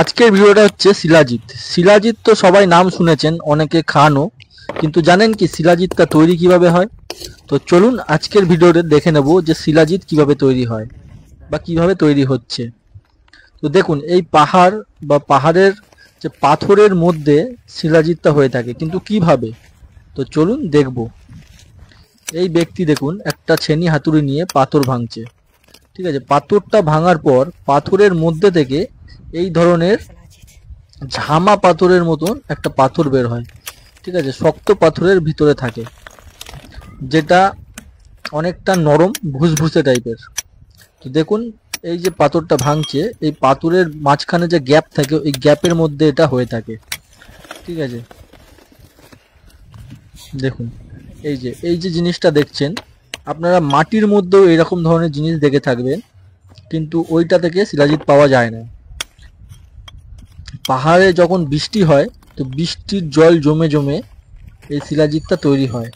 আজকের ভিডিওটা হচ্ছে শিলাজিৎ। শিলাজিৎ তো সবাই নাম শুনেছেন, অনেকে খানও, কিন্তু জানেন কি শিলাজিৎটা তৈরি কিভাবে হয়? তো চলুন আজকের ভিডিওতে দেখে নেব যে শিলাজিৎ কিভাবে তৈরি হয় বা কিভাবে তৈরি হচ্ছে। তো দেখুন, এই পাহাড় বা পাহাড়ের যে পাথরের মধ্যে শিলাজিৎটা হয়ে থাকে, কিন্তু কিভাবে? তো চলুন দেখব। এই ব্যক্তি দেখুন একটা ছেনি হাতুড়ি নিয়ে পাথর ভাঙছে। ঠিক আছে, পাথরটা ভাঙার পর পাথরের মধ্যে থেকে এই ধরনের ঝামা পাথরের মতন একটা পাথর বের হয়। ঠিক আছে, শক্ত পাথরের ভিতরে থাকে, যেটা অনেকটা নরম ভুসভুসে টাইপের। তো দেখুন, এই যে পাথরটা ভাঙছে, এই পাথরের মাঝখানে যে গ্যাপ থাকে, ওই গ্যাপের মধ্যে এটা হয়ে থাকে। ঠিক আছে, দেখুন এই যে জিনিসটা দেখছেন, আপনারা মাটির মধ্যেও এরকম ধরনের জিনিস দেখে থাকবেন, কিন্তু ওইটা থেকে শিলাজিৎ পাওয়া যায় না। পাহাড়ে যখন বৃষ্টি হয়, তো বৃষ্টির জল জমে জমে এই শিলাজিৎটা তৈরি হয়।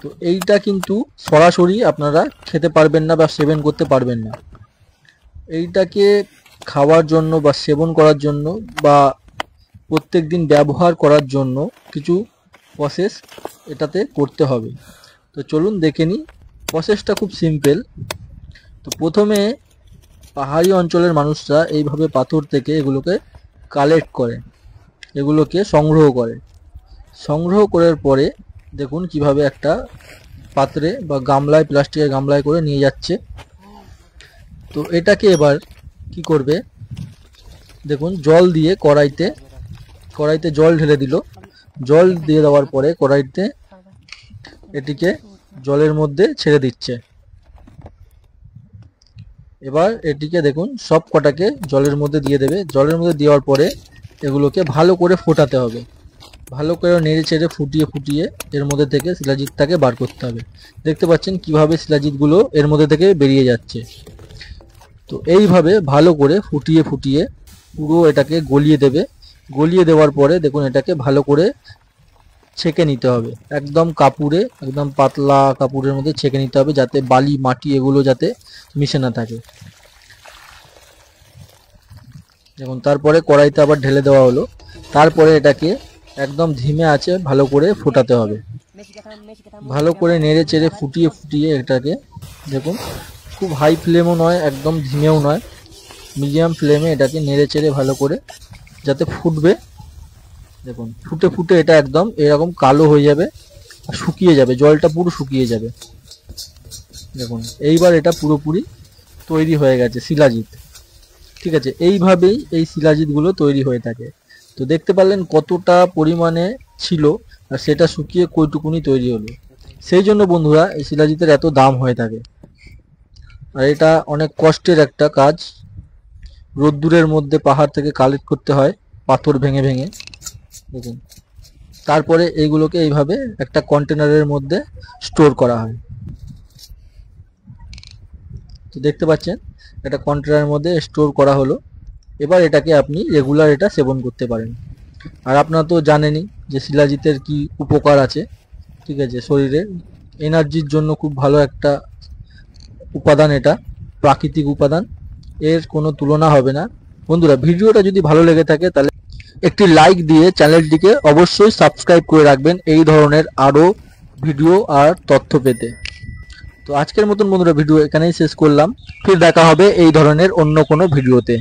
তো এইটা কিন্তু সরাসরি আপনারা খেতে পারবেন না বা সেবন করতে পারবেন না। এইটাকে খাওয়ার জন্য বা সেবন করার জন্য বা প্রত্যেক দিন ব্যবহার করার জন্য কিছু প্রসেস এটাতে করতে হবে। তো চলুন দেখে নিই। প্রসেসটা খুব সিম্পল। তো প্রথমে পাহাড়ি অঞ্চলের মানুষরা এইভাবে পাথর থেকে এগুলোকে কালেক্ট করে, এগুলোকে সংগ্রহ করে। সংগ্রহ করার পরে দেখুন কিভাবে একটা পাত্রে বা গামলায়, প্লাস্টিকের গামলায় করে নিয়ে যাচ্ছে। তো এটাকে এবার কি করবে, দেখুন জল দিয়ে কড়াইতে জল ঢেলে দিল। জল দিয়ে দেওয়ার পরে কড়াইতে এটিকে জলের মধ্যে ছেড়ে দিচ্ছে। এবার এটিকে দেখুন সব কটাকে জলের মধ্যে দিয়ে দেবে। জলের মধ্যে দেওয়ার পরে এগুলোকে ভালো করে ফোটাতে হবে। ভালো করে নেড়ে চেড়ে ফুটিয়ে ফুটিয়ে এর মধ্যে থেকে শিলাজিৎটাকে বার করতে হবে। দেখতে পাচ্ছেন কিভাবে শিলাজিৎগুলো এর মধ্যে থেকে বেরিয়ে যাচ্ছে। তো এইভাবে ভালো করে ফুটিয়ে ফুটিয়ে পুরো এটাকে গলিয়ে দেবে। গলিয়ে দেওয়ার পরে দেখুন এটাকে ভালো করে ছেঁকে নিতে হবে, একদম কাপড়ে, একদম পাতলা কাপড়ের মধ্যে ছেঁকে নিতে হবে, যাতে বালি মাটি এগুলো যাতে মিশে না থাকে। দেখুন তারপরে কড়াইতে আবার ঢেলে দেওয়া হলো। তারপরে এটাকে একদম ধিমে আঁচে ভালো করে ফোটাতে হবে। ভালো করে নেড়ে চেড়ে ফুটিয়ে ফুটিয়ে এটাকে দেখুন, খুব হাই ফ্লেমও নয়, একদম ধিমেও নয়, মিডিয়াম ফ্লেমে এটাকে নেড়ে চেড়ে ভালো করে যাতে ফুটবে। দেখুন ফুটে ফুটে এটা একদম এরকম কালো হয়ে যাবে আর শুকিয়ে যাবে, জলটা পুরো শুকিয়ে যাবে। দেখুন এইবার এটা পুরোপুরি তৈরি হয়ে গেছে শিলাজিৎ। ঠিক আছে, এইভাবেই এই শিলাজিৎগুলো তৈরি হয়ে থাকে। তো দেখতে পারলেন কতটা পরিমাণে ছিল আর সেটা শুকিয়ে কইটুকুনি তৈরি হলো। সেই জন্য বন্ধুরা এই শিলাজিতের এত দাম হয়ে থাকে। আর এটা অনেক কষ্টের একটা কাজ। রোদ্দুরের মধ্যে পাহাড় থেকে কালেক্ট করতে হয় পাথর ভেঙে ভেঙে। দেখুন তারপরে এইগুলোকে এইভাবে একটা কন্টেনারের মধ্যে স্টোর করা হয়। তো দেখতে পাচ্ছেন এটা কন্টেনারের মধ্যে স্টোর করা হলো। এবার এটাকে আপনি রেগুলার এটা সেবন করতে পারেন। আর আপনারা তো জানেনই যে শিলাজিতের কি উপকার আছে। ঠিক আছে, শরীরে এনার্জির জন্য খুব ভালো একটা উপাদান, এটা প্রাকৃতিক উপাদান, এর কোনো তুলনা হবে না। বন্ধুরা ভিডিওটা যদি ভালো লেগে থাকে তাহলে একটি লাইক দিয়ে চ্যানেলটিকে অবশ্যই সাবস্ক্রাইব করে রাখবেন এই ধরনের আরও ভিডিও আর তথ্য পেতে। তো আজকের মতন বন্ধুরা ভিডিও এখানেই শেষ করলাম। ফির দেখা হবে এই ধরনের অন্য কোনো ভিডিওতে।